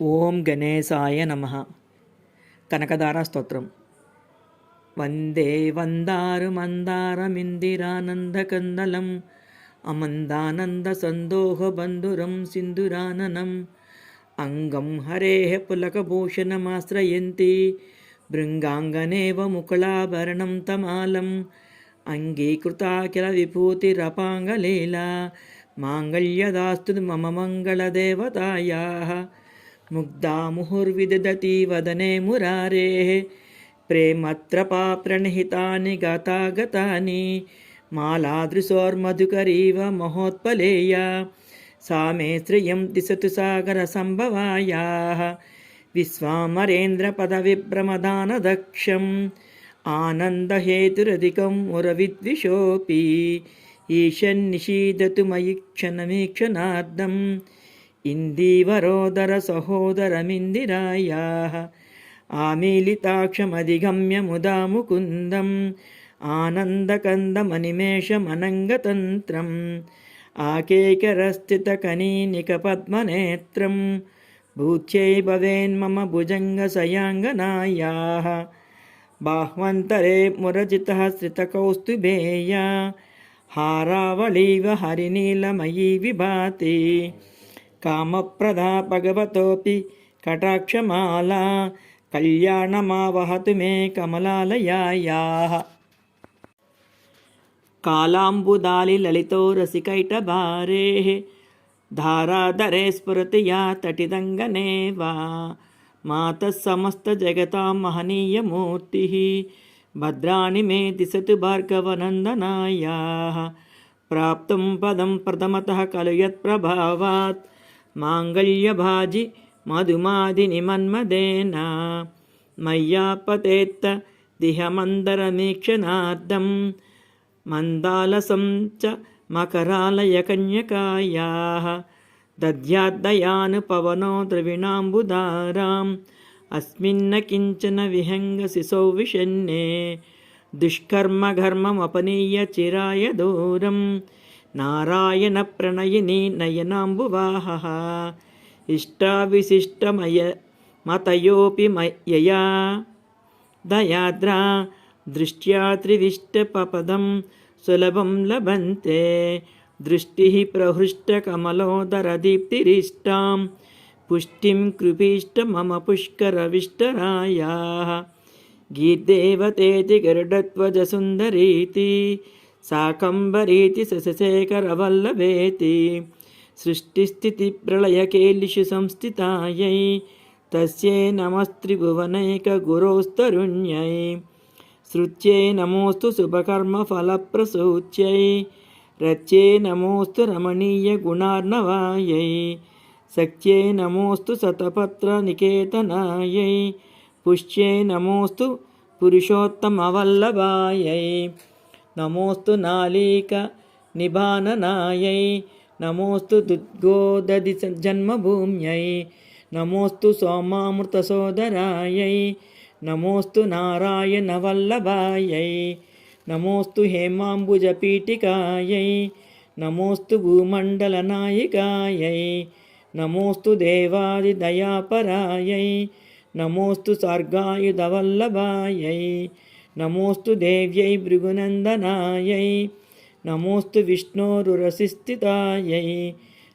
ఓం గణేశాయ నమః. కనకదార స్తోత్రం. వందే వందారు మందారమిందిరానందకందలం అమందానంద సందోహ బంధురం సింధురాననం అంగం హరేః పులకభూషణమాశ్రయంతి భృంగాంగనేవ ముకుళాభరణం తమాలం అంగీకృతాఖిల విభూతిరపాంగలీలా మాంగళ్యదాస్తు మమ మంగళదేవతాయాः ముగ్ధా ముహుర్విదధతి వదనే మురారేః ప్రేమత్రపా ప్రణిహితాని గతాగతాని మాలాదృశోర్మధుకరీవ మహోత్పలేయ సా మే శ్రియం దిశతు సాగర సంభవాయాః విశ్వామరేంద్రపదవిభ్రమదానదక్షం ఆనందహేతురధికం మురవిద్విషోऽపి ఈశన్నిషీదతు మయి క్షణమీక్షణార్థం ఇందీవరోదర సహోదరమిందిరాయాః ఆమీలితాక్షమధిగమ్య ముదా ముకుందం ఆనందకందమనిమేషమనంగతంత్రం ఆకేకరస్థితకనీనికపద్మనేత్రం భూత్యై భవేన్మమ భుజంగసయాంగనాయాः బాహ్వంతరే మురజితः శ్రితకౌస్తుభేయ హారావళీవ హరినీలమయీ విభాతి కామప్రదా భగవతోపి కటాక్షమాలా కళ్యాణమావహతు మే కమలాలయాయాః కాలాంబుదాలి లలితో రసికైటభారేః ధారాధరే స్ఫురతి యా తటిదంగనే వా మాతः సమస్తజగతాం మహనీయమూర్తిః భద్రాణి మే దిశతు భార్గవనందనాయాः ప్రాప్తం పదం ప్రథమతః ఖలు యత్ప్రభావాత్ మాంగళ్యభాజి మధుమాదినిమన్మదేన మయ్యాపతేత్త దిహమందరమీక్షణార్థం మందాలసం చ మకరాలయకన్యకాయాः దధ్యాద్దయాను పవనో ద్రవిణాంబుదారాం అస్మిన్న కించన విహంగశిశౌ విషన్నే దుష్కర్మఘర్మమపనీయ చిరాయ దూరం నారాయణ ప్రణయిని నయనాంబువాహః ఇష్టావిశిష్టమయ మతయోపి యయా దయాద్రా దృష్ట్యా త్రివిష్టపదం సులభం లభంతే దృష్టిః ప్రహృష్టకమలోదరదీప్తిరిష్టాం పుష్టిం కృపీష్ట మమ పుష్కరవిష్టరాయాः గీర్దేవతేతి గరుడధ్వజసుందరీతి శాకంబరీతి శశశేఖరవల్లభేతి సృష్టిస్థితిప్రళయకేలిషు సంస్థితాయై తస్యై నమస్త్రిభువనైకగురోస్తరుణ్యై శృత్యై నమోస్తు శుభకర్మఫలప్రసూచ్యై రచ్యై నమోస్తు రమణీయగుణార్ణవాయై సఖ్యై నమోస్తు శతపత్రనికేతనాయై పుష్ట్యై నమోస్తు పురుషోత్తమవల్లభాయై నమోస్తు నాళీక నిబాననాయై నమోస్తు దుద్గోదధి జన్మభూమ్యై నమోస్తు సోమామృతసోదరాయై నమోస్తు నారాయణవల్లభాయై నమోస్తు హేమాంబుజపీఠికాయై నమోస్తు భూమండలనాయికాయై నమోస్తు దేవాదిదయాపరాయై నమోస్తు సర్గాయుధవల్లభాయై నమోస్తు దేవ్యై భృగునందనాయై నమోస్తు విష్ణోరురసిస్థితాయై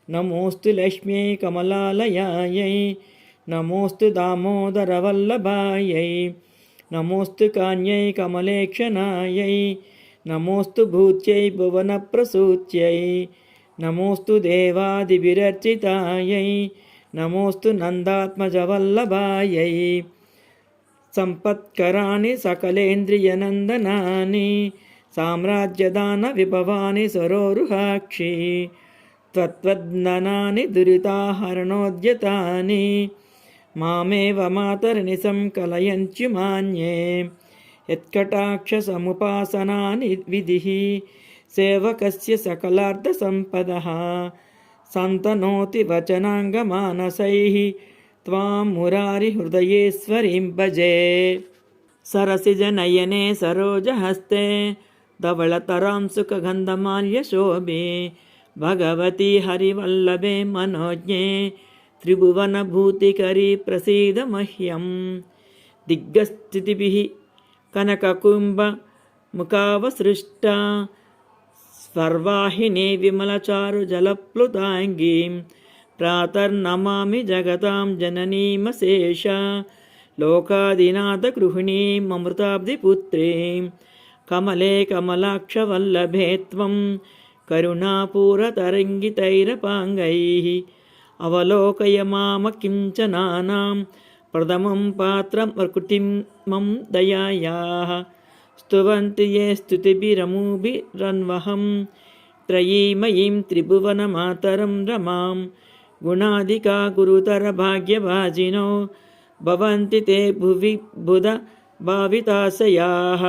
నమోస్తు లక్ష్మ్యై కమలాలయాయై నమోస్తు దామోదరవల్లభాయై నమోస్తు కాన్యై కమలేక్షణాయై నమోస్తు భూత్యై భువనప్రసూత్యై నమోస్తు దేవాదిభిరర్చితాయై నమోస్తు నందాత్మజవల్లభాయై సంపత్కరాణి సకలేంద్రియనందనాని సామ్రాజ్యదాన విభవాని సరోరుహాక్షి త్వద్వదనాని దురితాహరణోద్యతాని మామేవ మాతర్నిశం కలయంత్యుమాన్యే యత్కటాక్షసముపాసనాని విధిః సేవకస్య సకలార్థసంపదః సంతనోతి వచనాంగమానసైః త్వాం మురారిహృదయేశ్వరీం భజే సరసిజనయనే సరోజహస్తే धवलतरां सुखगन्धमाल्यशोभे भगवती हरिवल्लभे मनोज्ञे त्रिभुवनभूतिकरी प्रसीद मह्यं दिग्गस्थितिभिः कनककुम्भमुखावसृष्टा स्वर्वाहिनी विमलचारुजलप्लुताङ्गीं प्रातर्नमामि जगतां जननीमशेष लोकादिनाथगृहिणीम् अमृताब्धिपुत्रीं कमले कमलाक्षवल्लभे त्वं करुणापूरतरङ्गितैरपाङ्गैः अवलोकय माम किञ्चनानां प्रथमं पात्रं कुटिमं दयायाः स्तुवन्ति ये स्तुतिभिरमुभिरन्वहं त्रयीमयीं त्रिभुवनमातरं रमां गुणाधिका गुरुतरभाग्यभाजिनो भवन्ति ते भुवि बुध भाविताशयाः।